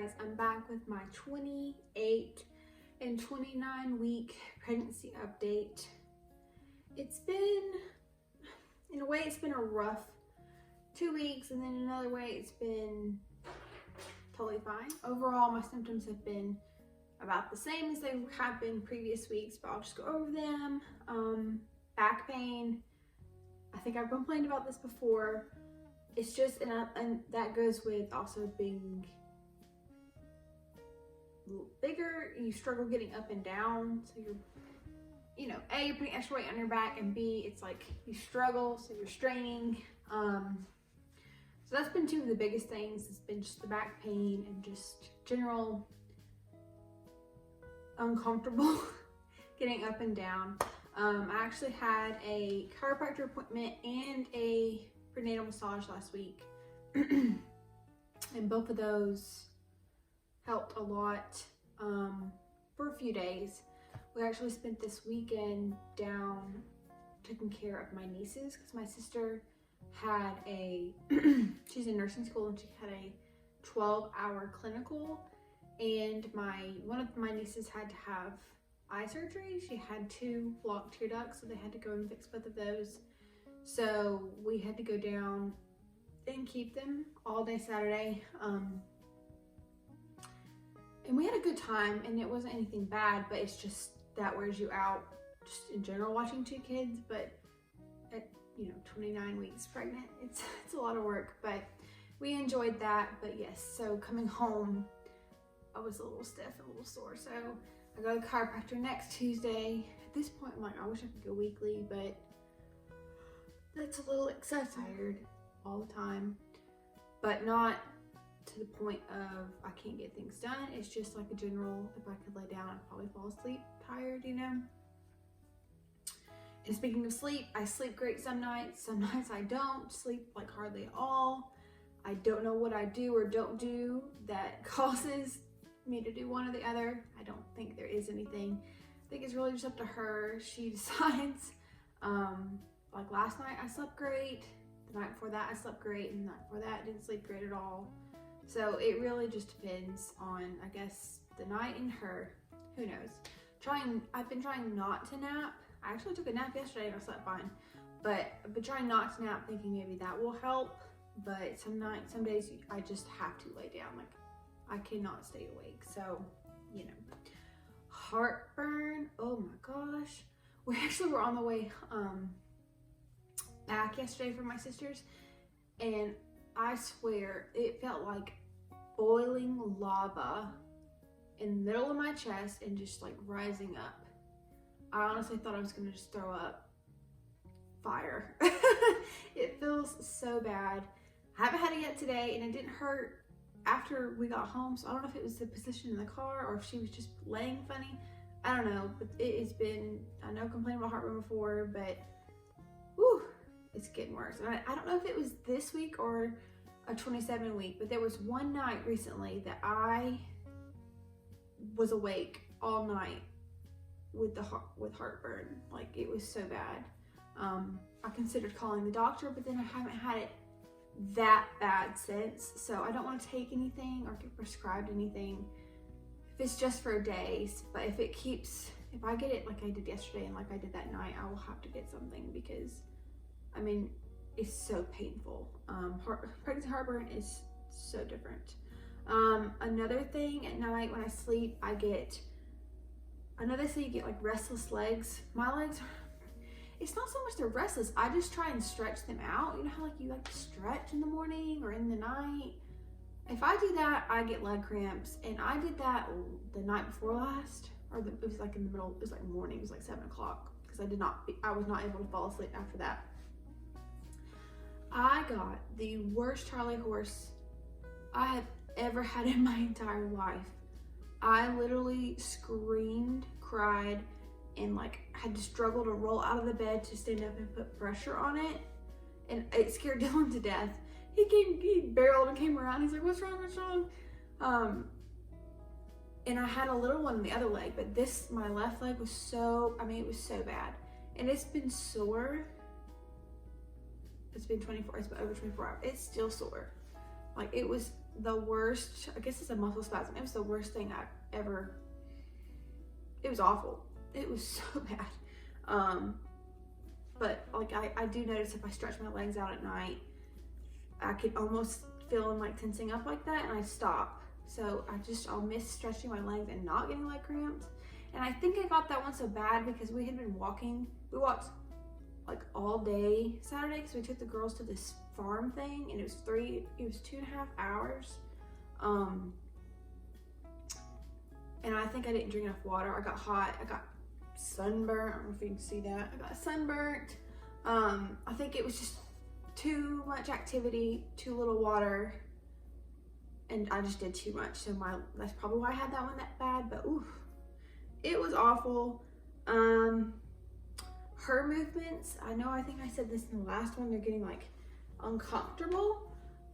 guys, I'm back with my 28 and 29 week pregnancy update. It's been, in a way, it's been a rough 2 weeks, and then in another way, it's been totally fine. Overall, my symptoms have been about the same as they have been previous weeks, but I'll just go over them. Back pain, I think I've complained about this before. It's just, and that goes with also being a little bigger. You struggle getting up and down, so you're, A, you're putting extra weight on your back, and B, it's like you struggle, so you're straining. So that's been two of the biggest things. It's been just the back pain and just general uncomfortable getting up and down. I actually had a chiropractor appointment and a prenatal massage last week, and both of those helped a lot for a few days. We actually spent this weekend down taking care of my nieces because my sister had she's in nursing school, and she had a 12-hour clinical, and one of my nieces had to have eye surgery. She had 2 blocked tear ducts, so they had to go and fix both of those. So we had to go down and keep them all day Saturday. And we had a good time, and it wasn't anything bad, but it's just that wears you out just in general watching 2 kids. But at 29 weeks pregnant, it's a lot of work, but we enjoyed that. But yes, so coming home, I was a little stiff and a little sore, so I go to the chiropractor next Tuesday. At this point, I'm like, I wish I could go weekly, but that's a little tired all the time, but not to the point of I can't get things done. It's just like a general, if I could lay down, I'd probably fall asleep tired, And speaking of sleep, I sleep great some nights I don't sleep like hardly at all. I don't know what I do or don't do that causes me to do one or the other. I don't think there is anything. I think it's really just up to her. She decides. Like last night I slept great, the night before that I slept great, and the night before that I didn't sleep great at all. So it really just depends on, I guess, the night and her. Who knows? I've been trying not to nap. I actually took a nap yesterday and I slept fine, but I've been trying not to nap, thinking maybe that will help. But some days I just have to lay down. Like, I cannot stay awake. So, heartburn. Oh my gosh. We actually were on the way back yesterday from my sister's, and I swear it felt like boiling lava in the middle of my chest and just like rising up. I honestly thought I was gonna just throw up fire. It feels so bad. I haven't had it yet today, and it didn't hurt after we got home, so I don't know if it was the position in the car or if she was just laying funny. I don't know, but it's been, I know I complained about heartburn before, but whew, it's getting worse. And I don't know if it was this week or a 27 week, but there was one night recently that I was awake all night with heartburn. Like, it was so bad. I considered calling the doctor, but then I haven't had it that bad since, so I don't want to take anything or get prescribed anything if it's just for days. But if I get it like I did yesterday and like I did that night, I will have to get something, because I mean, it's so painful. Pregnancy heartburn is so different. Another thing, at night when I sleep, I get like restless legs. My legs, it's not so much they're restless, I just try and stretch them out. You know how like you like to stretch in the morning or in the night? If I do that, I get leg cramps, and I did that the night before last, it was like in the middle, it was like morning, it was like 7 o'clock, because I was not able to fall asleep after that. I got the worst Charlie horse I have ever had in my entire life. I literally screamed, cried, and like had to struggle to roll out of the bed to stand up and put pressure on it, and it scared Dylan to death. He barreled and came around. He's like, what's wrong, what's wrong? And I had a little one in the other leg, but my left leg was it was so bad. And it's been sore. It's been over 24 hours. It's still sore. Like, it was the worst, I guess it's a muscle spasm. It was the worst thing I ever, it was awful. It was so bad. But like I do notice if I stretch my legs out at night, I could almost feel them like tensing up like that, and I stop. So I'll miss stretching my legs and not getting leg cramps. And I think I got that one so bad because we had been walking. We walked like all day Saturday because we took the girls to this farm thing, and it was 2.5 hours. And I think I didn't drink enough water. I got hot, I got sunburnt. I don't know if you can see that. I got sunburnt. I think it was just too much activity, too little water, and I just did too much. So that's probably why I had that one that bad, but oof, it was awful. Her movements, I think I said this in the last one, they're getting like uncomfortable,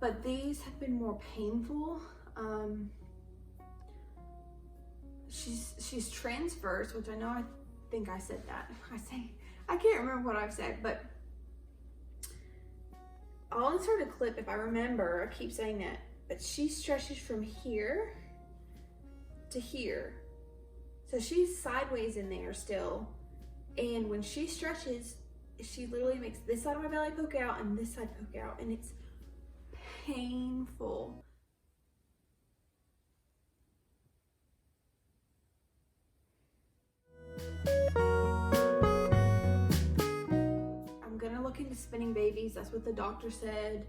but these have been more painful. She's transverse, which I think I said that. I can't remember what I've said, but I'll insert a clip if I remember. I keep saying that, but she stretches from here to here. So she's sideways in there still. And when she stretches, she literally makes this side of my belly poke out and this side poke out, and it's painful. I'm gonna look into spinning babies. That's what the doctor said.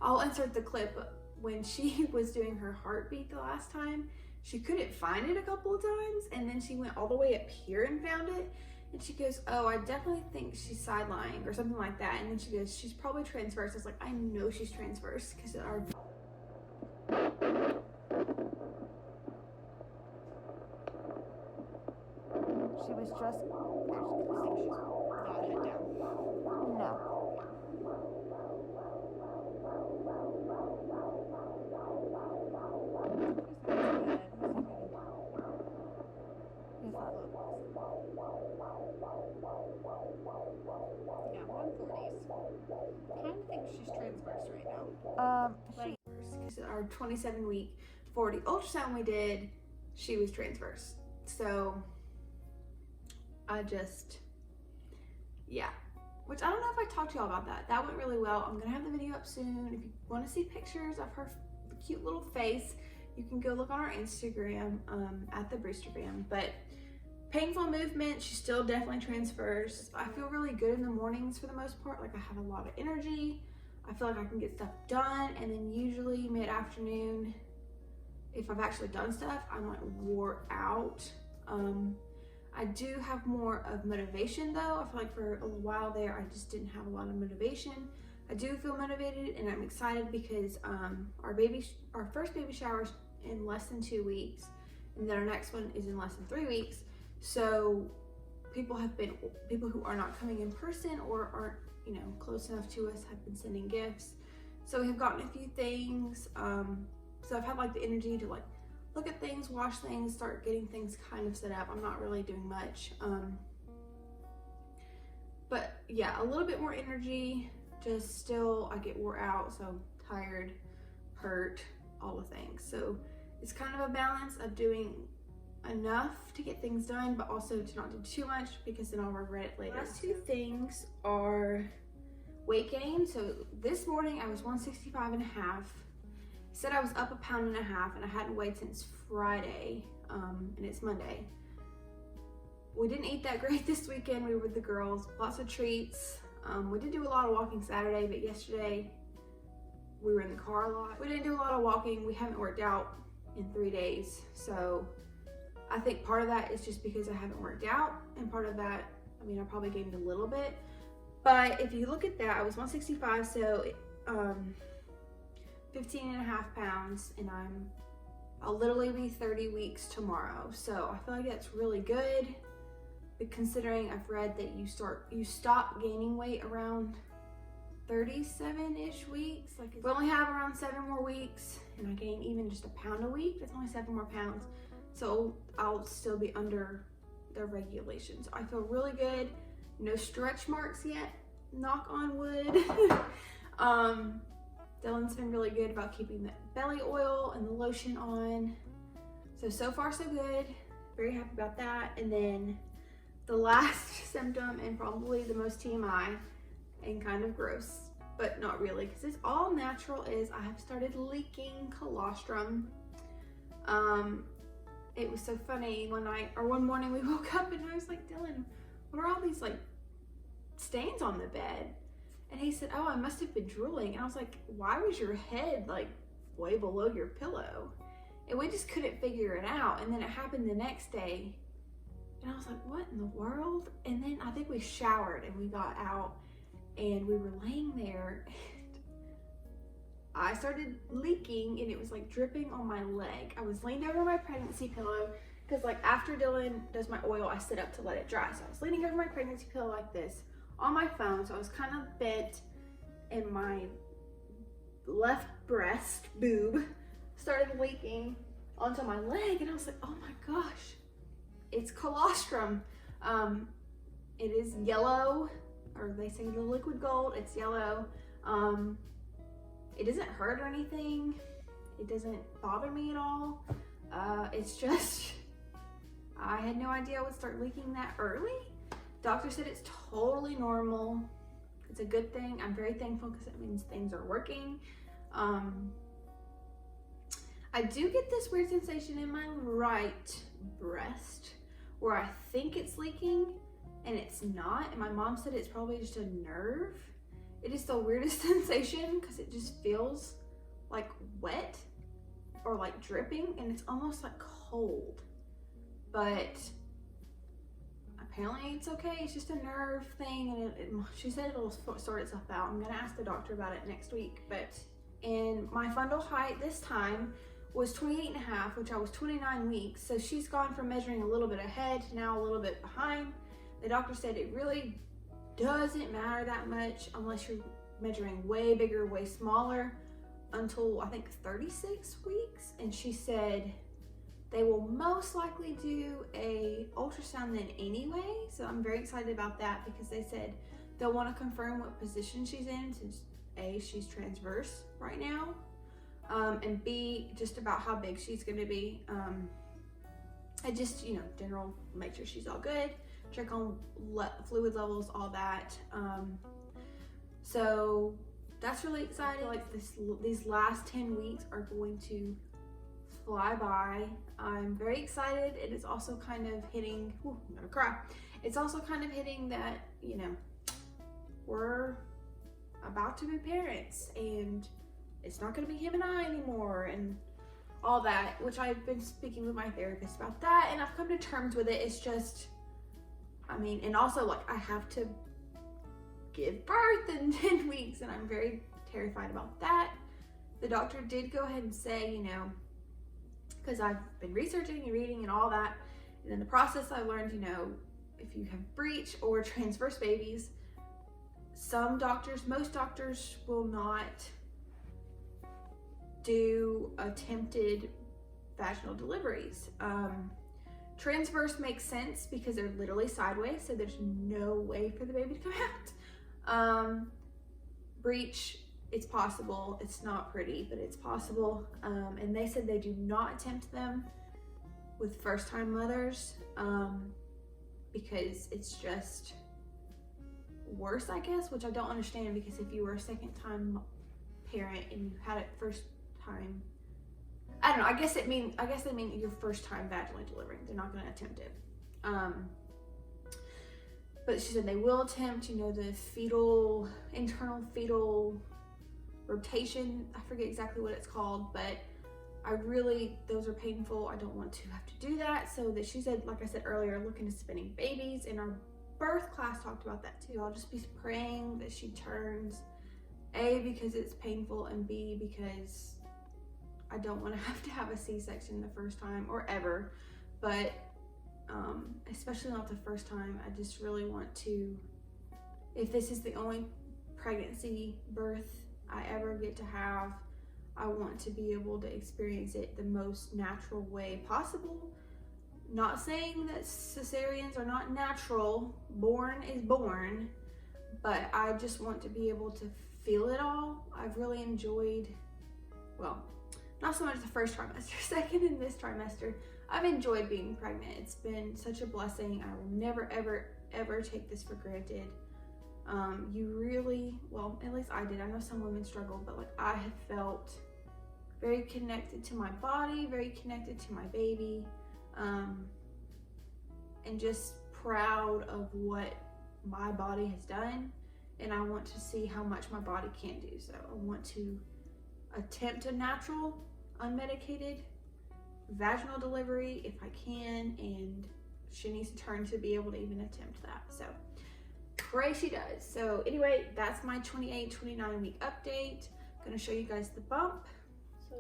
I'll insert the clip. When she was doing her heartbeat the last time, she couldn't find it a couple of times, and then she went all the way up here and found it. And she goes, oh, I definitely think she's sidelined or something like that. And then she goes, she's probably transverse. I was like, I know she's transverse because our She was just, there's nothing, she's not head down. No. Yeah, 140s. Kind of think she's transverse right now. because our 27-week 40 ultrasound we did, she was transverse. So yeah. Which I don't know if I talked to y'all about that. That went really well. I'm gonna have the video up soon. If you want to see pictures of her cute little face, you can go look on our Instagram at the Brewstergram. But painful movement, she's still definitely transverse. I feel really good in the mornings for the most part. Like I have a lot of energy. I feel like I can get stuff done. And then usually mid-afternoon, if I've actually done stuff, I'm like wore out. I do have more of motivation though. I feel like for a while there, I just didn't have a lot of motivation. I do feel motivated, and I'm excited because our first baby shower is in less than 2 weeks, and then our next one is in less than 3 weeks. So people who are not coming in person or aren't, close enough to us have been sending gifts. So we have gotten a few things. So I've had like the energy to like look at things, wash things, start getting things kind of set up. I'm not really doing much. But yeah, a little bit more energy, just still I get wore out, so tired, hurt, all the things. So it's kind of a balance of doing enough to get things done, but also to not do too much because then I'll regret it later. The last two things are weight gain. So this morning I was 165.5. Said I was up 1.5 pounds, and I hadn't weighed since Friday, and it's Monday. We didn't eat that great this weekend. We were with the girls, lots of treats. We did do a lot of walking Saturday, but yesterday we were in the car a lot. We didn't do a lot of walking. We haven't worked out in 3 days. So I think part of that is just because I haven't worked out, and part of that, I probably gained a little bit. But if you look at that, I was 165, so 15.5 pounds, and I'll literally be 30 weeks tomorrow. So I feel like that's really good, but considering I've read that you stop gaining weight around 37-ish weeks. Like we only have around 7 more weeks, and I gain even just 1 pound a week. That's only 7 more pounds. So I'll still be under the regulations. I feel really good. No stretch marks yet, knock on wood. Dylan's been really good about keeping the belly oil and the lotion on. So far so good. Very happy about that. And then the last symptom, and probably the most TMI and kind of gross, but not really, because it's all natural, is I have started leaking colostrum. It was so funny one morning we woke up and I was like, Dylan, what are all these like stains on the bed? And he said, oh, I must have been drooling. And I was like, why was your head like way below your pillow? And we just couldn't figure it out. And then it happened the next day. And I was like, what in the world? And then I think we showered and we got out and we were laying there and I started leaking and it was like dripping on my leg. I was leaned over my pregnancy pillow because like after Dylan does my oil, I sit up to let it dry. So I was leaning over my pregnancy pillow like this on my phone. So I was kind of bent and my left breast boob started leaking onto my leg. And I was like, oh my gosh, it's colostrum. It is yellow, or they say the liquid gold, it's yellow. It doesn't hurt or anything. It doesn't bother me at all. It's just, I had no idea I would start leaking that early. Doctor said it's totally normal. It's a good thing. I'm very thankful because it means things are working. I do get this weird sensation in my right breast where I think it's leaking and it's not. And my mom said it's probably just a nerve. It is the weirdest sensation because it just feels like wet or like dripping and it's almost like cold. But apparently it's okay. It's just a nerve thing and she said it'll sort itself out. I'm gonna ask the doctor about it next week. And my fundal height this time was 28.5, which I was 29 weeks. So she's gone from measuring a little bit ahead to now a little bit behind. The doctor said it really doesn't matter that much unless you're measuring way bigger, way smaller until I think 36 weeks. And she said they will most likely do a ultrasound then anyway. So I'm very excited about that because they said they'll want to confirm what position she's in since A, she's transverse right now, and B, just about how big she's going to be. I just, general, make sure she's all good, check on fluid levels, all that. So that's really exciting. Like these last 10 weeks are going to fly by. I'm very excited. It is also kind of hitting, I'm gonna cry. It's also kind of hitting that, we're about to be parents and it's not gonna be him and I anymore and all that, which I've been speaking with my therapist about that and I've come to terms with it. It's just, and also like I have to give birth in 10 weeks and I'm very terrified about that. The doctor did go ahead and say, because I've been researching and reading and all that, and in the process I learned, if you have breech or transverse babies, most doctors will not do attempted vaginal deliveries. Transverse makes sense because they're literally sideways, so there's no way for the baby to come out. Breech, it's possible. It's not pretty, but it's possible. And they said they do not attempt them with first-time mothers because it's just worse, I guess, which I don't understand because if you were a second-time parent and you had it first time, I don't know, I guess they mean your first time vaginally delivering. They're not going to attempt it. But she said they will attempt, the internal fetal rotation. I forget exactly what it's called, but those are painful. I don't want to have to do that. So that she said, like I said earlier, looking at spinning babies, and our birth class talked about that too. I'll just be praying that she turns, A, because it's painful, and B, because I don't want to have a C-section the first time or ever, but especially not the first time. I just really want to, if this is the only pregnancy birth I ever get to have, I want to be able to experience it the most natural way possible. Not saying that cesareans are not natural, born is born, but I just want to be able to feel it all. I've really enjoyed, well, not so much the first trimester, second and this trimester, I've enjoyed being pregnant. It's been such a blessing. I will never, ever, ever take this for granted. You really, well, at least I did. I know some women struggle, but like I have felt very connected to my body, very connected to my baby, and just proud of what my body has done. And I want to see how much my body can do. So I want to attempt a natural, unmedicated vaginal delivery if I can, and she needs to turn to be able to even attempt that. So pray she does. So anyway, that's my 28-29 week update. I'm gonna show you guys the bump. So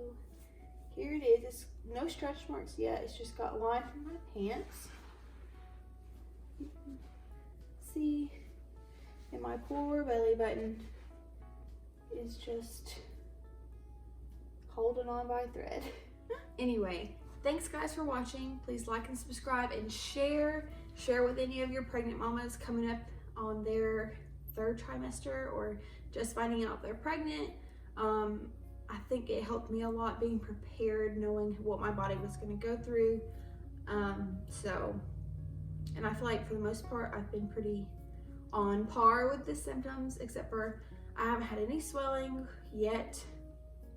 here it is. It's no stretch marks yet. It's just got line from my pants. See, and my poor belly button is just holding on by a thread. Anyway, thanks guys for watching. Please like and subscribe and share with any of your pregnant mamas coming up on their third trimester or just finding out they're pregnant. I think it helped me a lot being prepared, knowing what my body was going to go through. And I feel like for the most part I've been pretty on par with the symptoms, except for I haven't had any swelling yet,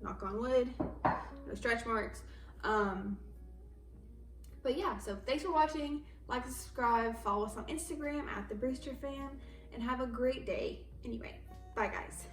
knock on wood, no stretch marks. But yeah, so thanks for watching. Like and subscribe, follow us on Instagram @thebrewsterfam, and have a great day. Anyway, bye guys.